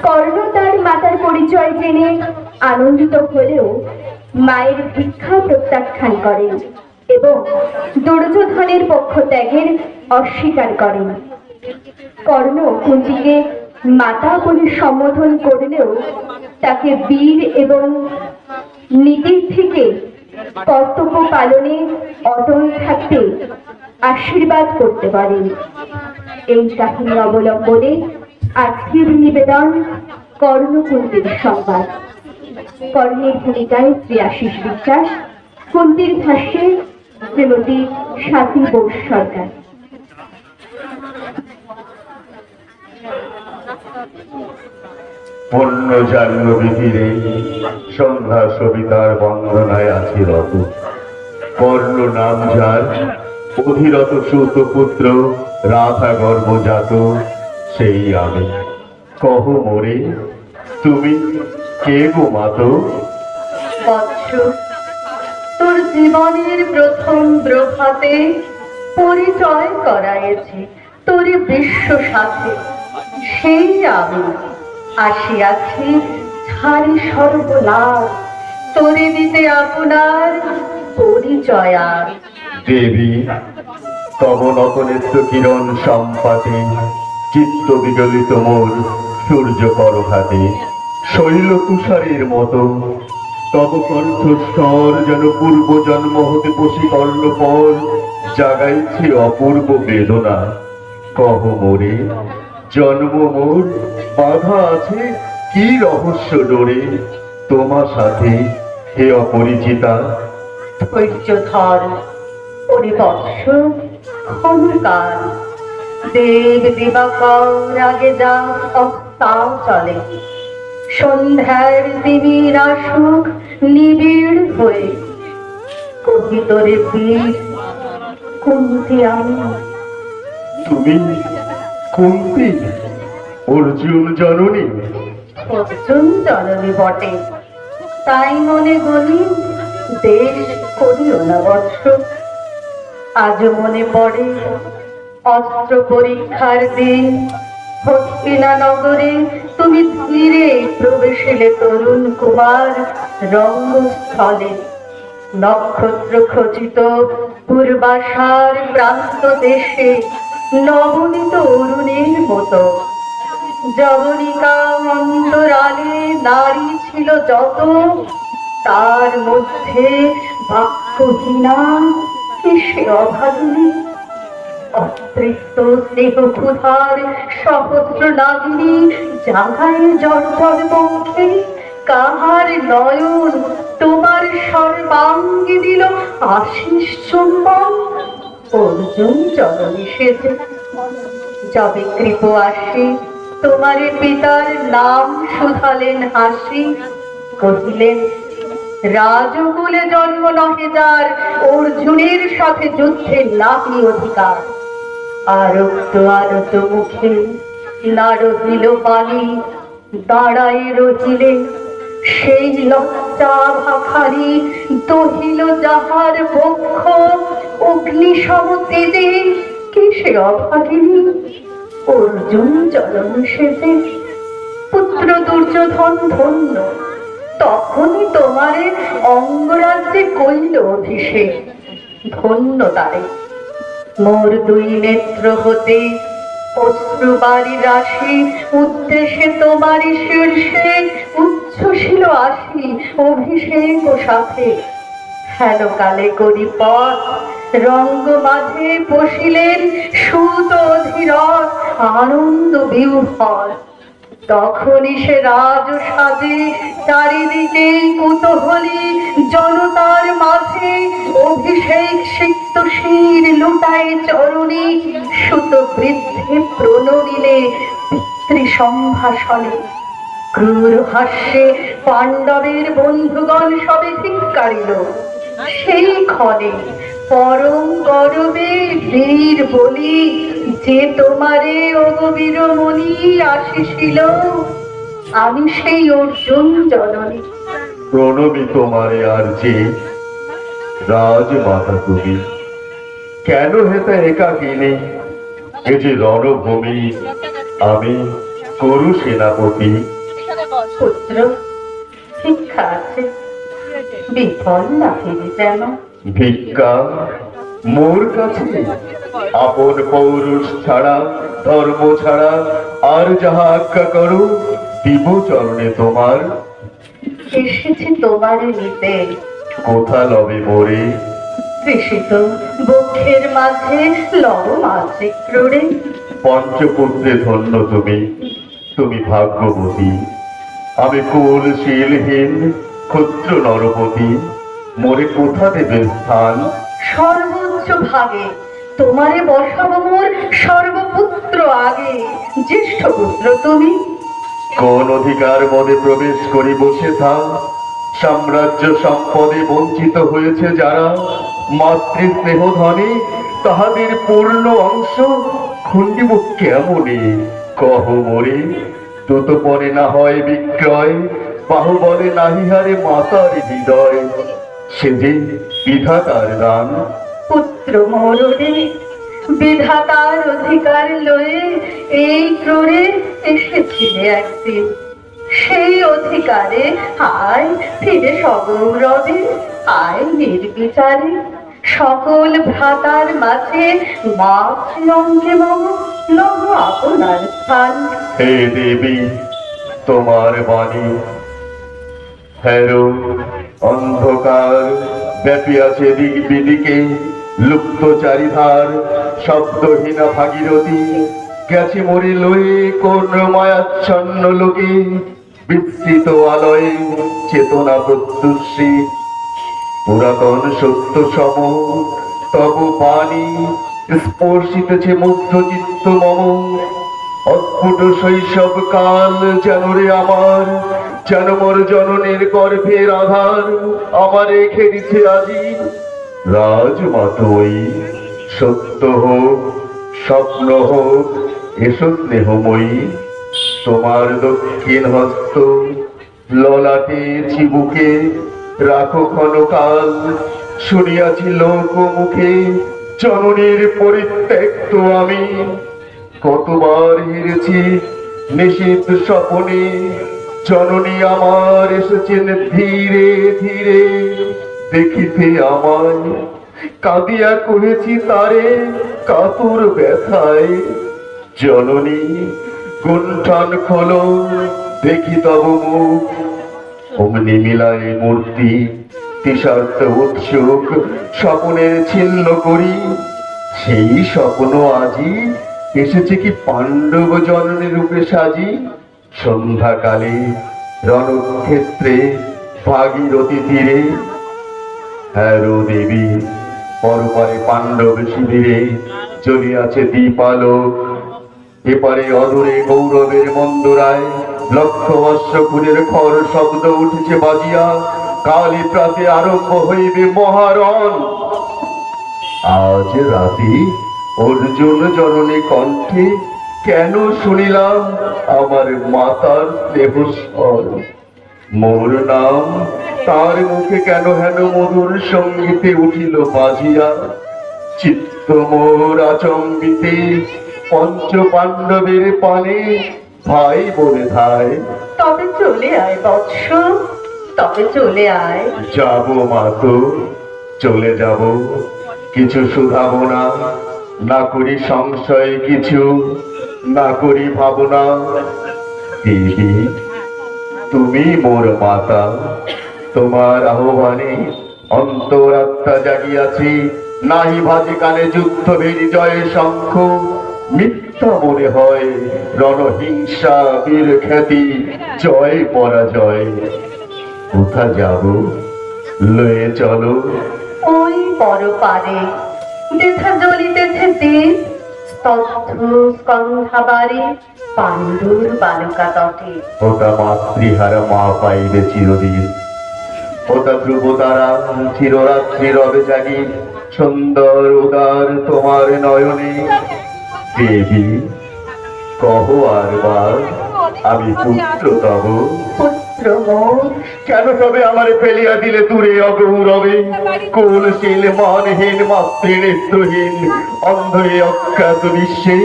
কর্ণ তার মাতার পরিচয় জেনে আনন্দিত হলেও মায়ের ভিক্ষা প্রত্যাখ্যান করেন এবং দুর্যোধনের পক্ষ ত্যাগের অস্বীকার করেন। কর্ণ কুন্তিকে মাতা বলে সম্বোধন করলেও তাকে বীর এবং নীতির থেকে কর্তব্য পালনে অটল থাকতে আশীর্বাদ করতে পারেন। এই কাহিনী অবলম্বনে আজকের নিবেদন কর্ণ কুন্তির সংবাদ। কর্ণের ভূমিকায় শ্রী আশিস বিশ্বাস, কুন্তির ভাষ্যে শ্রীমতী স্বাতী বোস সরকার। পূর্ণ জাহ্নবী তীরে সন্ধ্যা সবিতার বন্দনায় আছি রত। কর্ণ নাম যার, অধিরত সুত পুত্র, রাধা গর্ভজাত সেই আমি। কহ মোরে তুমি কে গো মাতো? বৎস, তোর জীবনের প্রথম প্রভাতে পরিচয় করাইছি তোর বিশ্ব সাথে, সেই আমি আসিয়াছি ছাড়ি সর্বলাভ, তোরে দিতে আপনার পরিচয়। আর দেবী তব নতনেত্র কিরণ সম্পাতে, চিত্ত বিগলিত মোর সূর্য করঘাতে, শৈল তুষারের মতো তব কণ্ঠস্বর যেন পূর্ব জন্ম হতে বশীকর্ণ পর জাগাইছে অপূর্ব বেদনা। কহ মোরে জন্ম মোর বাধা আছে কি রহস্য ডোরে, তোমার সাথে হে অপরিচিতা। ধৈর্য ধর পরিবৎস ক্ষণকাল, দেব দিবাকর আগে যা অস্তা চলে, সন্ধ্যার দিবির আসুক নিবিড় হয়ে, কবি তোরে বীর কুন্তি আমি। তুমি কুন্তি অর্জুন জননী? অর্জুন জননী বটে, তাই মনে গলি দেশ করিও না বৎস। আজ মনে পড়ে অস্ত্র পরীক্ষার দিন, হস্তিনা নগরে তুমি ধীরে প্রবেশিলে তরুণ কুমার রঙ্গস্থলে। নক্ষত্র খচিত পূর্বাশার প্রান্ত দেশে নবনীত অরুণের মতো, যবনিকা অন্তরালে নারী ছিল যত, তার মধ্যে বাক্যহীনা সে অভাগিনী। অতৃপ্ত স্নেহ ক্ষুধার সহস্র নাগিনী জাগায় জর্জর বক্ষে, কাহার নয়ন তোমার সর্বাঙ্গে দিল আশিস চুম্বন। অর্জুন জননী সেজে যবে কৃপ আসি, তোমারে পিতার নাম শুধালেন হাসি, কহিলেন রাজকুলে জন্ম নহে যার, অর্জুনের সাথে যুদ্ধে নাহি অধিকার। আরক্ত আরত মুখে না রহিল পানি, দাঁড়ায় রহিলে সেই লজ্জা ভাখারি, দহিল যাহার বক্ষ অগ্নি সম তেজে, কি সে অভাগিনী অর্জুন জননী সেজে। পুত্র দুর্যোধন ধন্য, তখনই তোমারে অঙ্গরাজ্যে কইল অভিষেক, ধন্য তারে। মোর দুই নেত্র হতে অশ্রুবারি রাশি, উদ্দেশ্যে তোমারই শীর্ষে উচ্ছ্বসিল আসি অভিষেক ও সাথে। হেলো কালে করি পথ রঙ্গ মাঝে বসিলেন সুত অধীরথ আনন্দ বিহ্বল। তখনই সে রাজ সাজে চারিদিকে কুতূহলী জনতার মাঝে, অভিষেক সিক্ত শির লুটায় চরণে, সুত বৃদ্ধে প্রণমিলে পিতৃ সম্ভাষণে। ক্রূর হাস্যে পাণ্ডবের বন্ধুগণ সবে ধিক্কারিল, সেই ক্ষণে পরম গর্বে বীর বলি, যে তোমারে অগবীর মনি আসিছিল, আমি সেই অর্জুন জননী। প্রণবী তোমারে আর যে রাজমাতা তুমি, কেন হেতা একাকিনী? এ যে রণভূমি, আমি করু সেনাপতি। পুত্র, শিক্ষা আছে, বিফল না ফিরে যেন। ভিক্ষা মোর কাছে? আপন পৌরুষ ছাড়া, ধর্ম ছাড়া আর যাহা আজ্ঞা করো দিব চরণে তোমার। এসেছি তোমারে নিতে, কোথা লবে মোরে? তৃষিত বক্ষের মাঝে লব মাঝে ক্রোড়ে। পঞ্চপুত্রে ধন্য তুমি, তুমি ভাগ্যবতী। আমি কুল শীলহীন ক্ষুদ্র নরপতি, মোরে কোথা দেবে স্থান? সর্বোচ্চ ভাগে তোমারে বসাবো মোর সর্বপুত্র আগে। জ্যেষ্ঠ পুত্র তুমি, কোন অধিকার মদে প্রবেশ করি বসে থাক? সাম্রাজ্য সম্পদে বঞ্চিত হয়েছে যারা, মাতৃ স্নেহ ধনে তাহাদের পূর্ণ অংশ খুন্ডিব কেমনে? কহ মোরে, দ্রুত পরে না হয় বিক্রয়, বাহুবলে নাহি হারে মাতার হৃদয়। সে যে বিধাতার দান। পুত্র মরণে বিধাতার অধিকার লয়ে এই ক্রোড়ে এসেছিলে একদিন। সেই অধিকারে আয় ফিরে সগৌরবে, আয় নির্বিচারে। সকল ভ্রাতার মাঝে মাতৃ মম নব আপনার স্থান। হে দেবী, তোমার বাণী হ্যারো অন্ধকার ব্যাপিয়াছে দিক বিদিকে, লুপ্ত চারিধার শব্দহীনা ভাগীরথী গেছে মরে লয়ে কোন মায়াচ্ছন্ন লোকে। বিস্তৃত আলয়ে চেতনা প্রত্যুষী, পুরাতন সত্য সম তব বাণী স্পর্শিতেছে মুগ্ধ চিত্ত মম। অদ্ভুত শৈশব কাল যেন রে আমার, যেন মোর জননের গর্ভের আধার আমার রেখে দিছে আজি। রাজমাতই সত্য হোক স্বপ্ন হোক, এসো স্নেহময়ী। তোমার দক্ষিণ হস্ত ললাটে চিবুকে রাখো ক্ষণকাল। শুনিয়াছি লোক মুখে জননীর পরিত্যক্ত আমি, কতবার হেরেছি নিশীথ স্বপনে। জননী আমার এসেছেন ধীরে ধীরে দেখিতে আমায়, কাঁদিয়া কহেছি তারে কাতর ব্যথায়। জননী গুণ্ঠন খোলো দেখি তব মুখ, অমনি মিলায় মূর্তি তৃষার্ত উৎসুক স্বপনের ছিন্ন করি। সেই স্বপ্ন আজি এসেছে কি পাণ্ডব জননী রূপে সাজি। সন্ধ্যাকালে রণক্ষেত্রে ভাগীরথী তীরে, হ্যারো দেবী পরপারে পাণ্ডব শিবিরে চলিয়াছে দীপালোক। এপারে অদূরে গৌরবের মন্দরায় লক্ষ অশ্বকুরের খর শব্দ উঠেছে বাজিয়া। কালী প্রাতে আরম্ভ হইবে মহারণ। আজ রাতে অর্জুন জননী কণ্ঠে কেন শুনিলাম আমার মাতার স্নেহস্বর। মোর নাম তার মুখে কেন হেন মধুর সঙ্গীতে উঠিল বাজিয়া। চিত্ত মোর আচম্বিতে পঞ্চ পাণ্ডবের পানে ভাই বলে ধায়। তবে চলে আয় বৎস, তবে চলে আয়। যাব মাতো, চলে যাব, কিছু শুধাবো না, না করি সংশয় কিছু, না করি ভাবনা। দেবী তুমি মোর মাতা, তোমার আহ্বানে অন্তরাত্মা জাগিয়াছি। নাহি ভাজে কানে যুদ্ধ ভেরি জয় শঙ্খ, মিথ্যা মনে হয় রণহিংসা বীর খ্যাতি জয় পরাজয়। কোথা যাব লয়ে চলো? ওই বড় পারে যেথা জ্বলিতেছে দীপ, স্তব্ধ স্কন্ধাবারে পাণ্ডুর বালুকা তটে। ওটা মাতৃহারা মা পাইবে চিরদিন। ওটা ধ্রুব তারা চিররাত্রি রবে জাগি, সুন্দর উদার তোমার নয়নে। দেবী কহ আর বার আমি পুত্র তব। পুত্র মোর কেন তবে আমারে ফেলিয়া দিলে দূরে অগৌরবে? কুলশীল মানহীন মাতৃনেত্রহীন অন্ধ এ অজ্ঞাত বিশ্বে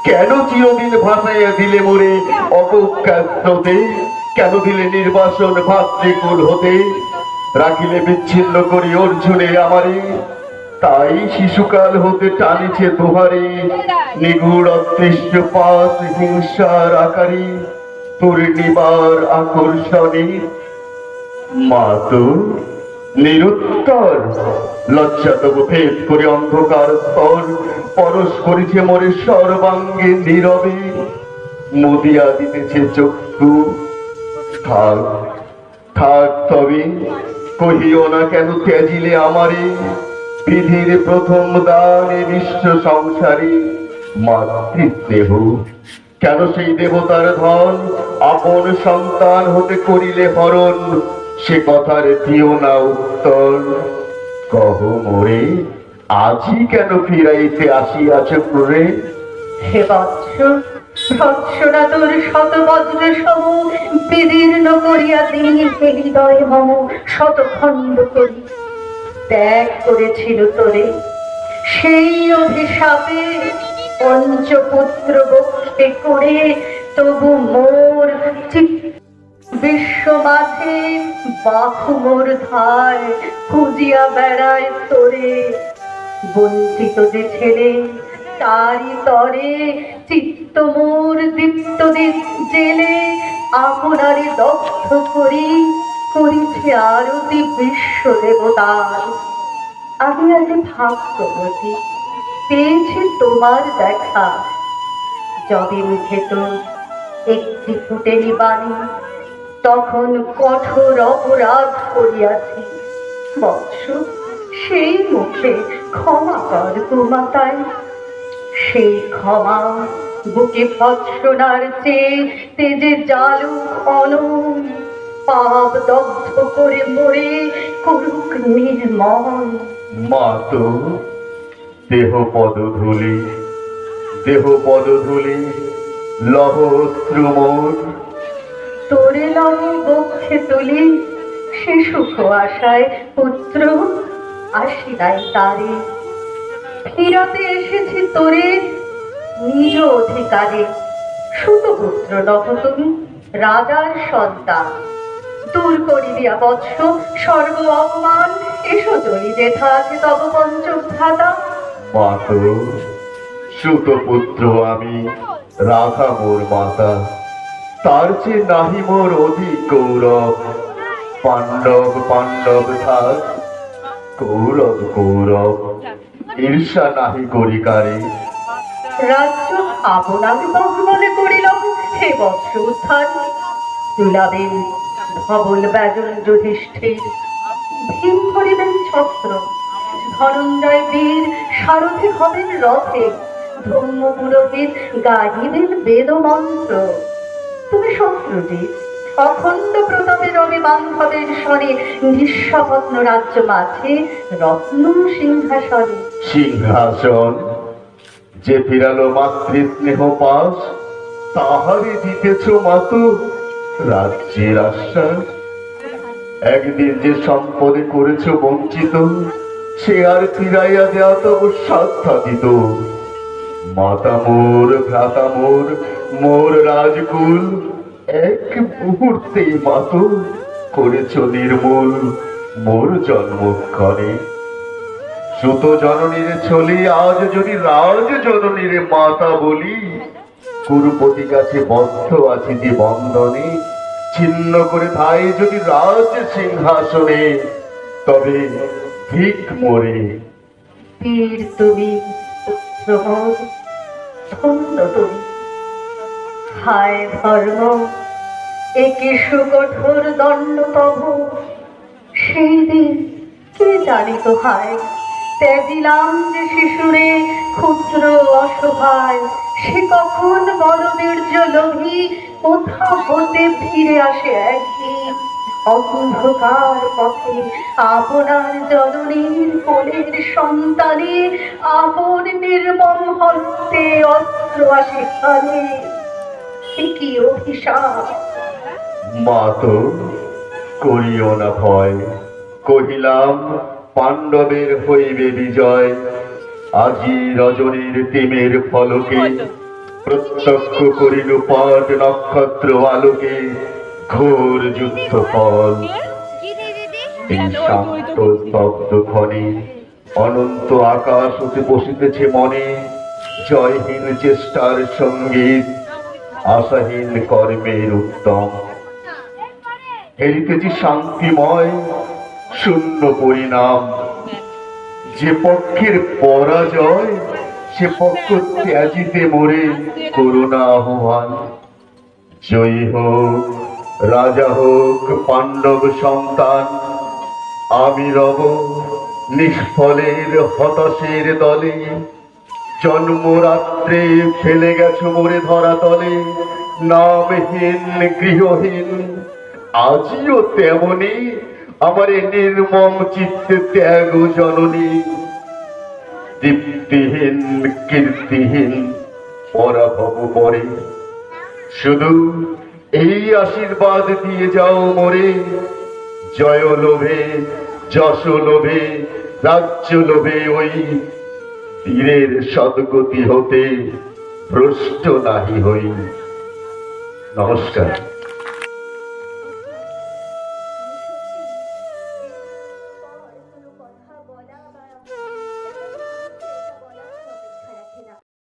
কেন চিরদিন ভাসাইয়া দিলে মোরে অপখ্যাততে? কেন দিলে নির্বাসন ভাতৃকুল হতে? রাখিলে বিচ্ছিন্ন করি অর্জুনে আমারে, তাই শিশুকাল হতে টানিছে তোহারে নিগুড় অদৃশ্য পাশ হিংসার আকারে তোর নিবার আকর্ষণে। মা তো নিরুত্তর, লজ্জা তবু ভেদ করে অন্ধকার স্তর পরশ করেছে মোরে সর্বাঙ্গে নীরবে, মুদিয়া দিতেছে চক্ষু। থাক থাক তবে, কহিও না কেন ত্যাজিলে আমারে বিধির প্রথম দানে বিশ্ব সংসারে মাতৃস্নেহ। কেন সেই দেবতার ধন আপন সন্তান হতে করিলে হরণ? সে কথার দিও না উত্তর। কহ মোরে, আজই কেন ফিরাইতে আসিয়াছ ক্রুরে? হে বৎস, ভৎসনা তোর শত বজ্র সম বিদীর্ণ করিয়া দিন হৃদয় মম শতখণ্ড করি। ত্যাগ করেছিল তোরে সেই অভিশাপে পঞ্চপুত্র বক্ষে করে, তবু মোর বিশ্ব মাঝে বাহু মোর ধায় খুঁজিয়া বেড়ায় তোরে। বঞ্চিত যে ছেলে তারি তরে চিত্ত মোর দীপ্ত জেলে আপনারে দগ্ধ করি করিছে আরতি বিশ্ব দেবতার। আমি আজ ভাগ্যবতী, পেয়েছি তোমার দেখা। যবে মুখে তো একটি ফুটেনি বাণী, তখন কঠোর অপরাধ করিয়াছি। বৎস, সেই মুখে ক্ষমা কর গোমাতায়। সেই ক্ষমা বুকে ভৎসনার চেয়ে তেজে জালু অনম পাপ দগ্ধ করে মরে করুক নির্মল। মা তো দেহ পদধূলি, দেহ পদধূলি লহ অশ্রু মোর। তোরে লহে বক্ষে তুলি সে সুখ আশায় পুত্র আসি নাই তারে। ফিরতে এসেছি তোরে নিজ অধিকারে। সুতপুত্র নহ তুমি, রাজার সন্তান। দূর করি দিয়া বৎস সর্ব অপমান, এসো জয়ী যেথা আছে তব পঞ্চভ্রাতা। মা তো সুতপুত্র আমি, রাধা মোর মাতা, তার চেয়ে নাহি মোর অধিক গৌরব। পাণ্ডব পাণ্ডব থাক, কৌরব কৌরব, ঈর্ষা নাহি করি কারে। রাজ্য আপনার বহুমনে করিল হে বৎস উত্থান। তুলাবেন ধবল ব্যাজন যুধিষ্ঠির, ভীম ধরিবেন ছত্র, ধনঞ্জয় বীর সারথি হবেন রথে, ধর্ম পুরোহিত গাহিবেন বেদ মন্ত্র। তুমি শত্রুজিৎ অখণ্ড প্রতাপে রবে বান্ধবের স্বরে, নিঃস্বপ্ন রাজ্য মাঝে রত্ন সিংহাসনে। সিংহাসন যে ফিরালো মাতৃস্নেহ পাশ, তাহারে দিতেছ মাতু রাজ্যের আশ্বাস। একদিন যে সম্পদে করেছ বঞ্চিত, সে আর ফিরাইয়া দেওয়া তব সাধ্যাতীত। মাতা মোর, ভ্রাতা মোর, মোর রাজকুল, এক মুহূর্তে মাতু করেছ নির্মূল মোর জন্মক্ষণে। সুত জননীর ছলি আজ যদি রাজ জননীর মাতা বলি, কুরুপতি কাছে বদ্ধ আছি যে বন্ধনে, ছিন্ন করে ধাই যদি রাজ সিংহাসনে, তবে ভিক মোরে। বীর তুমি, পুত্র মোর, ধন্য তুমি। হায় ধর্ম, একে সুকঠোর দণ্ড তব। সেই দিন কে জানিত হায়, ত্যাজিলাম যে শিশুরে ক্ষুদ্র অসহায়। সে কখন বলবীর্য লোভী কোথা হতে ফিরে আসে একদিন, অন্ধকার পথে আপনার জননীর কোলের সন্তানে আপন নির্মম হস্তে অস্ত্র আসে হাতে। কি অভিশাপ! মা তো করিও না ভয়, কহিলাম পাণ্ডবের হইবে বিজয়। আজি রজনীর তিমের ফলকে প্রত্যক্ষ করিল পাট নক্ষত্র আলোকে ঘোর যুদ্ধ ফল। এই শান্ত স্তব্ধ ক্ষণে অনন্ত আকাশ হতে বসিতেছে মনে জয়হীন চেষ্টার সঙ্গীত, আশাহীন কর্মের উত্তম। হেরিতেছি শান্তিময় শূন্য পরিণাম। যে পক্ষের পরাজয় সে পক্ষ ত্যাজিতে মোরে করুণা আহ্বান। জয়ী হোক রাজা হোক পাণ্ডব সন্তান, আমি রব নিষ্ফলের হতাশের দলে। জন্মরাত্রে ফেলে গেছো মোরে ধরা তলে, নামহীন গৃহহীন আজিও তেমনি আমার এই নির্মম চিত্তে ত্যাগ জননী। দীপ্তিহীন কীর্তিহীন পরাভব পরে, শুধু এই আশীর্বাদ দিয়ে যাও মোরে, জয় লোভে যশ লোভে রাজ্য লোভে ওই তীরের সদ্গতি হতে ভ্রষ্ট নাহি হই। নমস্কার।